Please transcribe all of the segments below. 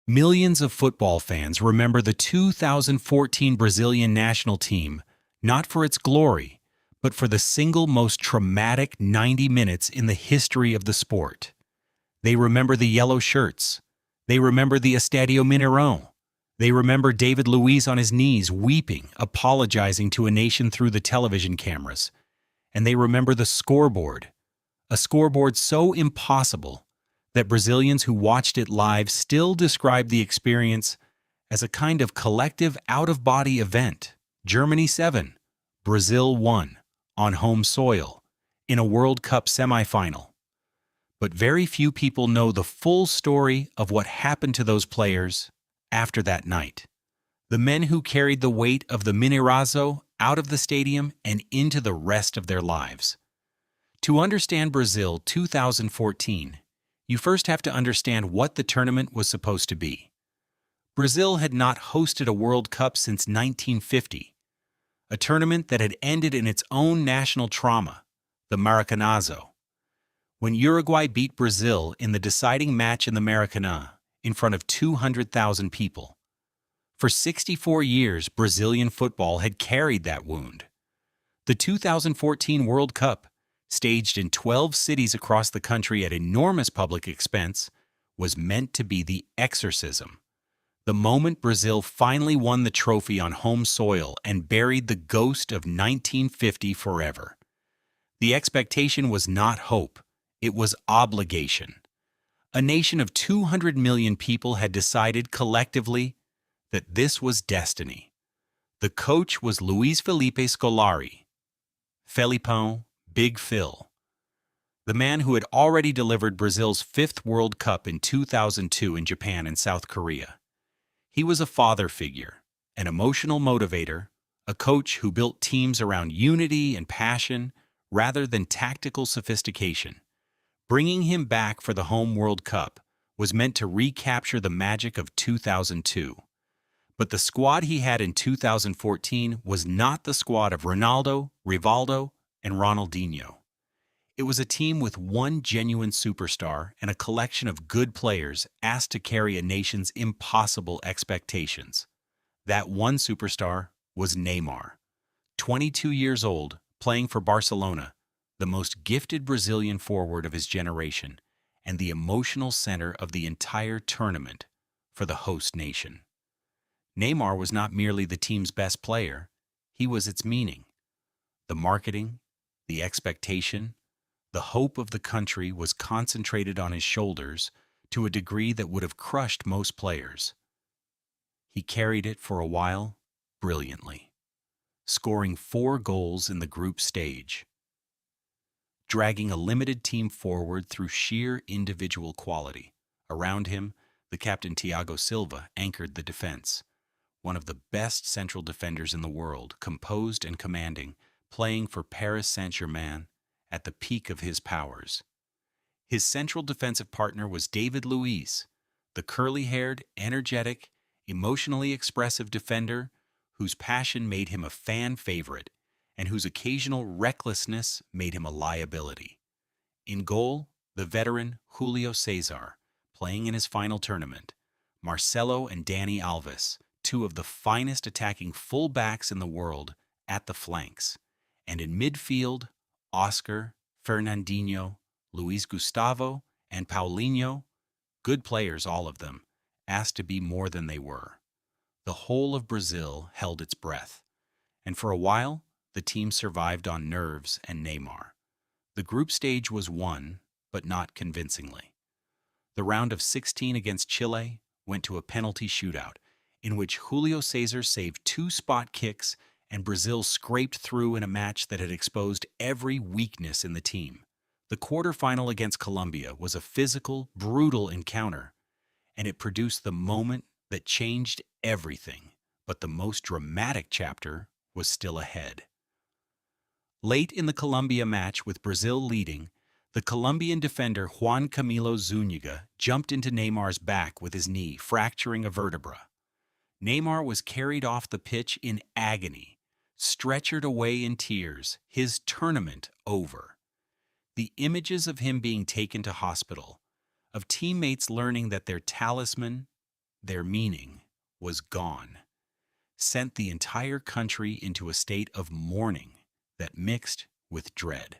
Millions of football fans remember the 2014 Brazilian national team not for its glory, but for the single most traumatic 90 minutes in the history of the sport. They remember the yellow shirts. They remember the Estadio Mineirão. They remember David Luiz on his knees, weeping, apologizing to a nation through the television cameras. And they remember the scoreboard, a scoreboard so impossible that Brazilians who watched it live still describe the experience as a kind of collective out-of-body event. Germany 7, Brazil 1, on home soil, in a World Cup semifinal. But very few people know the full story of what happened to those players after that night. The men who carried the weight of the Mineirazo out of the stadium and into the rest of their lives. To understand Brazil 2014, you first have to understand what the tournament was supposed to be. Brazil had not hosted a World Cup since 1950, a tournament that had ended in its own national trauma, the Maracanazo. When Uruguay beat Brazil in the deciding match in the Maracanã in front of 200,000 people. For 64 years, Brazilian football had carried that wound. The 2014 World Cup, staged in 12 cities across the country at enormous public expense, was meant to be the exorcism. The moment Brazil finally won the trophy on home soil and buried the ghost of 1950 forever. The expectation was not hope, it was obligation. A nation of 200 million people had decided collectively that this was destiny. The coach was Luiz Felipe Scolari, Felipão, Big Phil, the man who had already delivered Brazil's fifth World Cup in 2002 in Japan and South Korea. He was a father figure, an emotional motivator, a coach who built teams around unity and passion rather than tactical sophistication. Bringing him back for the home World Cup was meant to recapture the magic of 2002. But the squad he had in 2014 was not the squad of Ronaldo, Rivaldo, and Ronaldinho. It was a team with one genuine superstar and a collection of good players asked to carry a nation's impossible expectations. That one superstar was Neymar. 22 years old, playing for Barcelona, the most gifted Brazilian forward of his generation, and the emotional center of the entire tournament for the host nation. Neymar was not merely the team's best player, he was its meaning. The marketing, the expectation, the hope of the country was concentrated on his shoulders to a degree that would have crushed most players. He carried it for a while brilliantly, scoring 4 goals in the group stage, dragging a limited team forward through sheer individual quality. Around him, the captain Thiago Silva anchored the defense, one of the best central defenders in the world, composed and commanding, playing for Paris Saint-Germain at the peak of his powers. His central defensive partner was David Luiz, the curly-haired, energetic, emotionally expressive defender whose passion made him a fan favorite and whose occasional recklessness made him a liability. In goal, the veteran Julio César, playing in his final tournament, Marcelo and Dani Alves, 2 of the finest attacking full-backs in the world, at the flanks, and in midfield, Oscar, Fernandinho, Luis Gustavo, and Paulinho, good players all of them, asked to be more than they were. The whole of Brazil held its breath, and for a while, the team survived on nerves and Neymar. The group stage was won, but not convincingly. The round of 16 against Chile went to a penalty shootout, in which Julio César saved 2 spot kicks and Brazil scraped through in a match that had exposed every weakness in the team. The quarterfinal against Colombia was a physical, brutal encounter, and it produced the moment that changed everything. But the most dramatic chapter was still ahead. Late in the Colombia match, with Brazil leading, the Colombian defender Juan Camilo Zúñiga jumped into Neymar's back with his knee, fracturing a vertebra. Neymar was carried off the pitch in agony, stretchered away in tears, his tournament over. The images of him being taken to hospital, of teammates learning that their talisman, their meaning was gone, sent the entire country into a state of mourning that mixed with dread.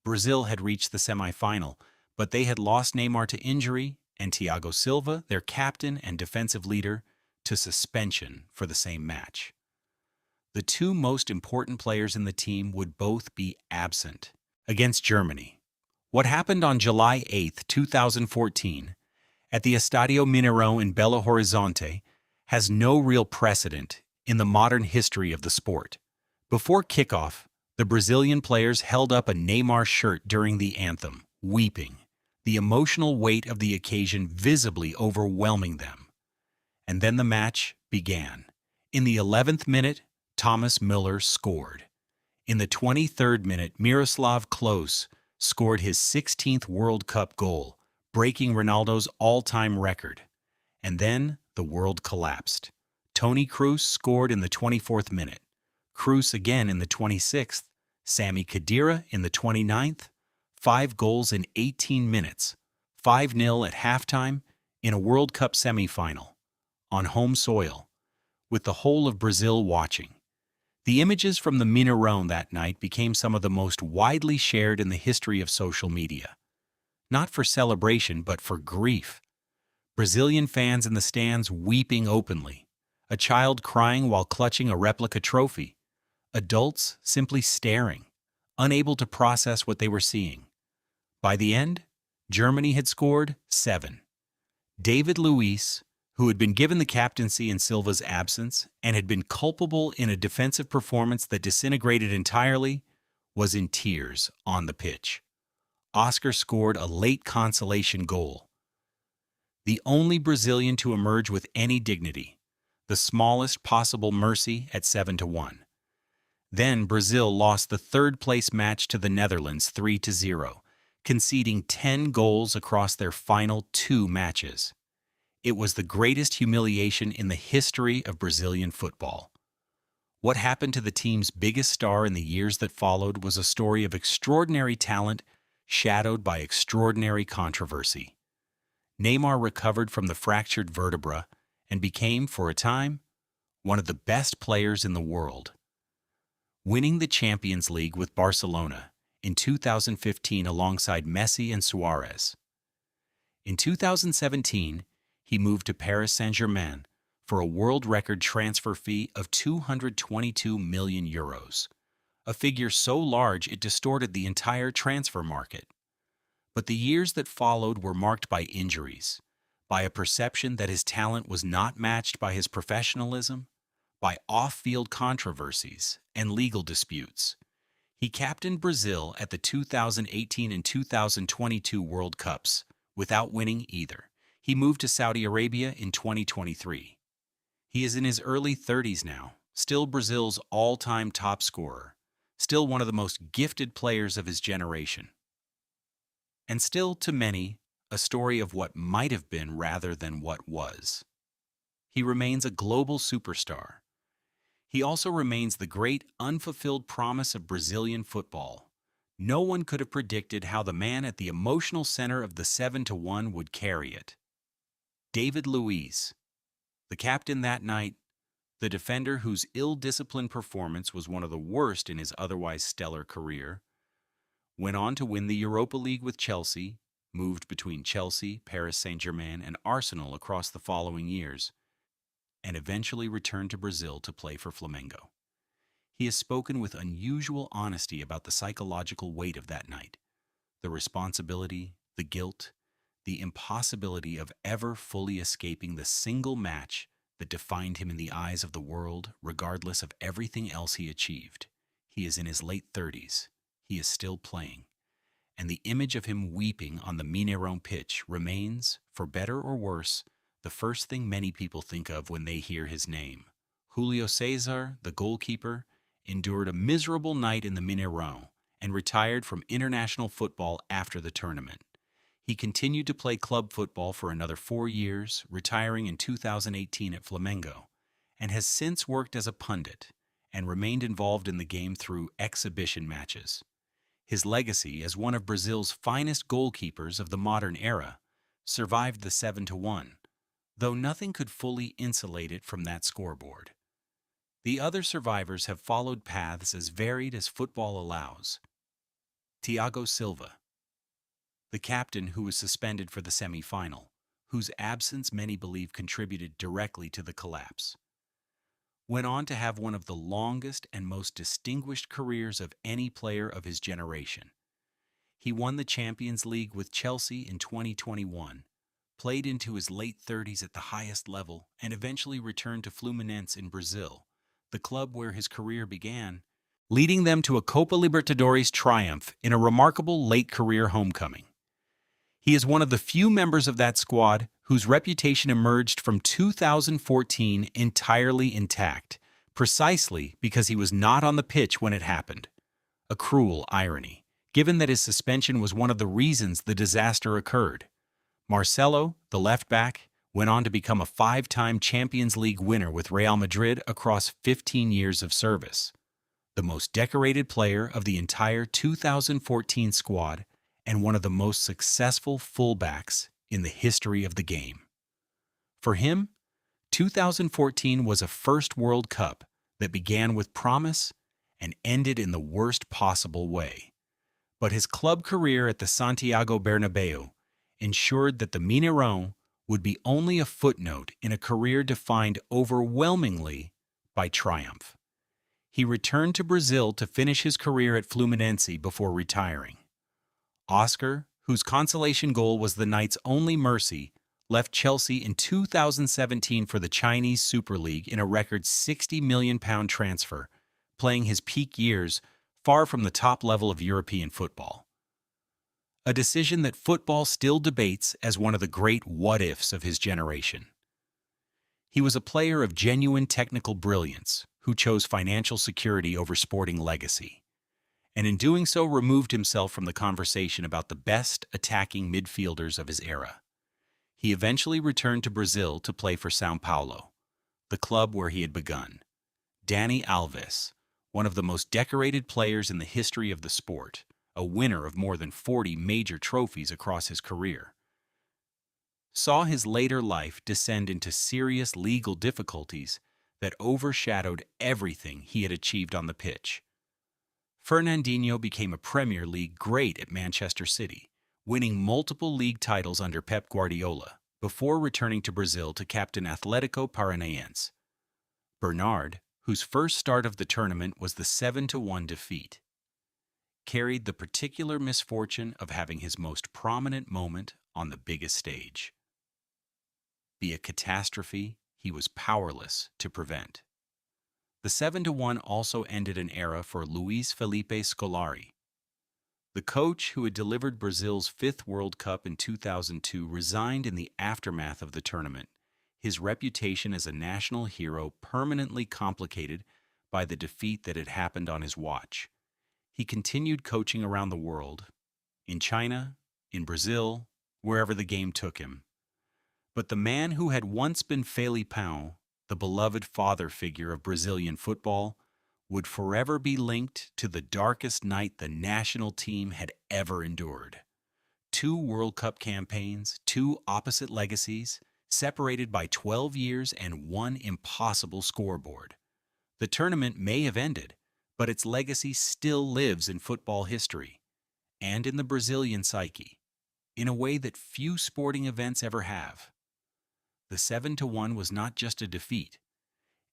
Brazil had reached the semifinal, but they had lost Neymar to injury and Thiago Silva, their captain and defensive leader, to suspension for the same match. The two most important players in the team would both be absent against Germany. What happened on July 8, 2014, at the Estadio Mineirão in Belo Horizonte has no real precedent in the modern history of the sport. Before kickoff, the Brazilian players held up a Neymar shirt during the anthem, weeping, the emotional weight of the occasion visibly overwhelming them. And then the match began. In the 11th minute, Thomas Müller scored. In the 23rd minute, Miroslav Klose scored his 16th World Cup goal, breaking Ronaldo's all-time record. And then the world collapsed. Toni Kroos scored in the 24th minute. Kroos again in the 26th. Sami Khedira in the 29th. 5 goals in 18 minutes. 5-0 at halftime in a World Cup semifinal. On home soil, with the whole of Brazil watching. The images from the Mineirão that night became some of the most widely shared in the history of social media. Not for celebration, but for grief. Brazilian fans in the stands weeping openly. A child crying while clutching a replica trophy. Adults simply staring, unable to process what they were seeing. By the end, Germany had scored 7. David Luiz, who had been given the captaincy in Silva's absence and had been culpable in a defensive performance that disintegrated entirely, was in tears on the pitch. Oscar scored a late consolation goal. The only Brazilian to emerge with any dignity, the smallest possible mercy at 7-1. Then Brazil lost the third-place match to the Netherlands 3-0, conceding 10 goals across their final 2 matches. It was the greatest humiliation in the history of Brazilian football. What happened to the team's biggest star in the years that followed was a story of extraordinary talent shadowed by extraordinary controversy. Neymar recovered from the fractured vertebra and became, for a time, one of the best players in the world. Winning the Champions League with Barcelona in 2015 alongside Messi and Suarez. In 2017, he moved to Paris Saint-Germain for a world record transfer fee of €222 million, a figure so large it distorted the entire transfer market. But the years that followed were marked by injuries, by a perception that his talent was not matched by his professionalism, by off-field controversies and legal disputes. He captained Brazil at the 2018 and 2022 World Cups, without winning either. He moved to Saudi Arabia in 2023. He is in his early 30s now, still Brazil's all-time top scorer, still one of the most gifted players of his generation. And still, to many, a story of what might have been rather than what was. He remains a global superstar. He also remains the great unfulfilled promise of Brazilian football. No one could have predicted how the man at the emotional center of the 7-1 would carry it. David Luiz, the captain that night, the defender whose ill-disciplined performance was one of the worst in his otherwise stellar career, went on to win the Europa League with Chelsea, moved between Chelsea, Paris Saint-Germain, and Arsenal across the following years, and eventually returned to Brazil to play for Flamengo. He has spoken with unusual honesty about the psychological weight of that night, the responsibility, the guilt, the impossibility of ever fully escaping the single match that defined him in the eyes of the world, regardless of everything else he achieved. He is in his late 30s. He is still playing. And the image of him weeping on the Mineirão pitch remains, for better or worse, the first thing many people think of when they hear his name. Julio César, the goalkeeper, endured a miserable night in the Mineirão and retired from international football after the tournament. He continued to play club football for another 4 years, retiring in 2018 at Flamengo, and has since worked as a pundit and remained involved in the game through exhibition matches. His legacy as one of Brazil's finest goalkeepers of the modern era survived the 7-1, though nothing could fully insulate it from that scoreboard. The other survivors have followed paths as varied as football allows. Thiago Silva, the captain who was suspended for the semi-final, whose absence many believe contributed directly to the collapse, went on to have one of the longest and most distinguished careers of any player of his generation. He won the Champions League with Chelsea in 2021, played into his late 30s at the highest level, and eventually returned to Fluminense in Brazil, the club where his career began, leading them to a Copa Libertadores triumph in a remarkable late-career homecoming. He is one of the few members of that squad whose reputation emerged from 2014 entirely intact, precisely because he was not on the pitch when it happened. A cruel irony, given that his suspension was one of the reasons the disaster occurred. Marcelo, the left-back, went on to become a 5-time Champions League winner with Real Madrid across 15 years of service, the most decorated player of the entire 2014 squad, and one of the most successful fullbacks in the history of the game. For him, 2014 was a first World Cup that began with promise and ended in the worst possible way. But his club career at the Santiago Bernabéu ensured that the Mineirão would be only a footnote in a career defined overwhelmingly by triumph. He returned to Brazil to finish his career at Fluminense before retiring. Oscar, whose consolation goal was the Knights' only mercy, left Chelsea in 2017 for the Chinese Super League in a record £60 million transfer, playing his peak years far from the top level of European football. A decision that football still debates as one of the great what-ifs of his generation. He was a player of genuine technical brilliance who chose financial security over sporting legacy, and in doing so removed himself from the conversation about the best attacking midfielders of his era. He eventually returned to Brazil to play for São Paulo, the club where he had begun. Dani Alves, one of the most decorated players in the history of the sport, a winner of more than 40 major trophies across his career, saw his later life descend into serious legal difficulties that overshadowed everything he had achieved on the pitch. Fernandinho became a Premier League great at Manchester City, winning multiple league titles under Pep Guardiola, before returning to Brazil to captain Atlético Paranaense. Bernard, whose first start of the tournament was the 7-1 defeat, carried the particular misfortune of having his most prominent moment on the biggest stage be a catastrophe he was powerless to prevent. The 7-1 also ended an era for Luiz Felipe Scolari. The coach who had delivered Brazil's 5th World Cup in 2002 resigned in the aftermath of the tournament, his reputation as a national hero permanently complicated by the defeat that had happened on his watch. He continued coaching around the world, in China, in Brazil, wherever the game took him. But the man who had once been Felipão, the beloved father figure of Brazilian football, would forever be linked to the darkest night the national team had ever endured. 2 World Cup campaigns, 2 opposite legacies, separated by 12 years and 1 impossible scoreboard. The tournament may have ended, but its legacy still lives in football history and in the Brazilian psyche, in a way that few sporting events ever have. The 7-1 was not just a defeat.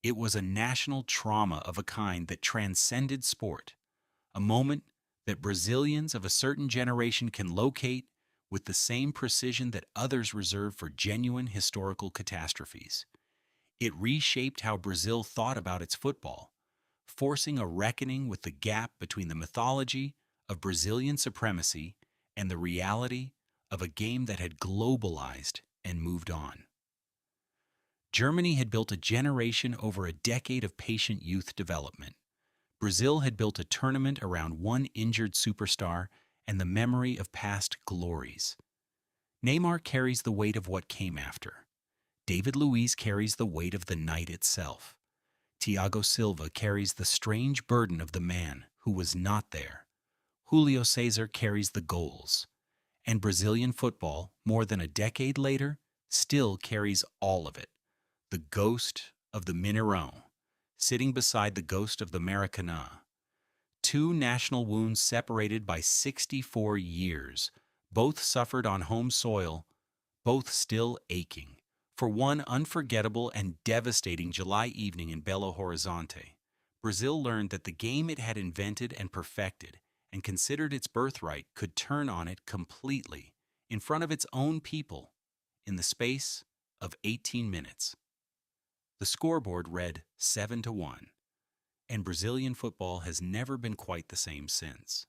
It was a national trauma of a kind that transcended sport, a moment that Brazilians of a certain generation can locate with the same precision that others reserve for genuine historical catastrophes. It reshaped how Brazil thought about its football, forcing a reckoning with the gap between the mythology of Brazilian supremacy and the reality of a game that had globalized and moved on. Germany had built a generation over a decade of patient youth development. Brazil had built a tournament around one injured superstar and the memory of past glories. Neymar carries the weight of what came after. David Luiz carries the weight of the night itself. Thiago Silva carries the strange burden of the man who was not there. Julio César carries the goals. And Brazilian football, more than a decade later, still carries all of it. The ghost of the Mineirão, sitting beside the ghost of the Maracanã. Two national wounds separated by 64 years, both suffered on home soil, both still aching. For one unforgettable and devastating July evening in Belo Horizonte, Brazil learned that the game it had invented and perfected and considered its birthright could turn on it completely in front of its own people in the space of 18 minutes. The scoreboard read 7-1, and Brazilian football has never been quite the same since.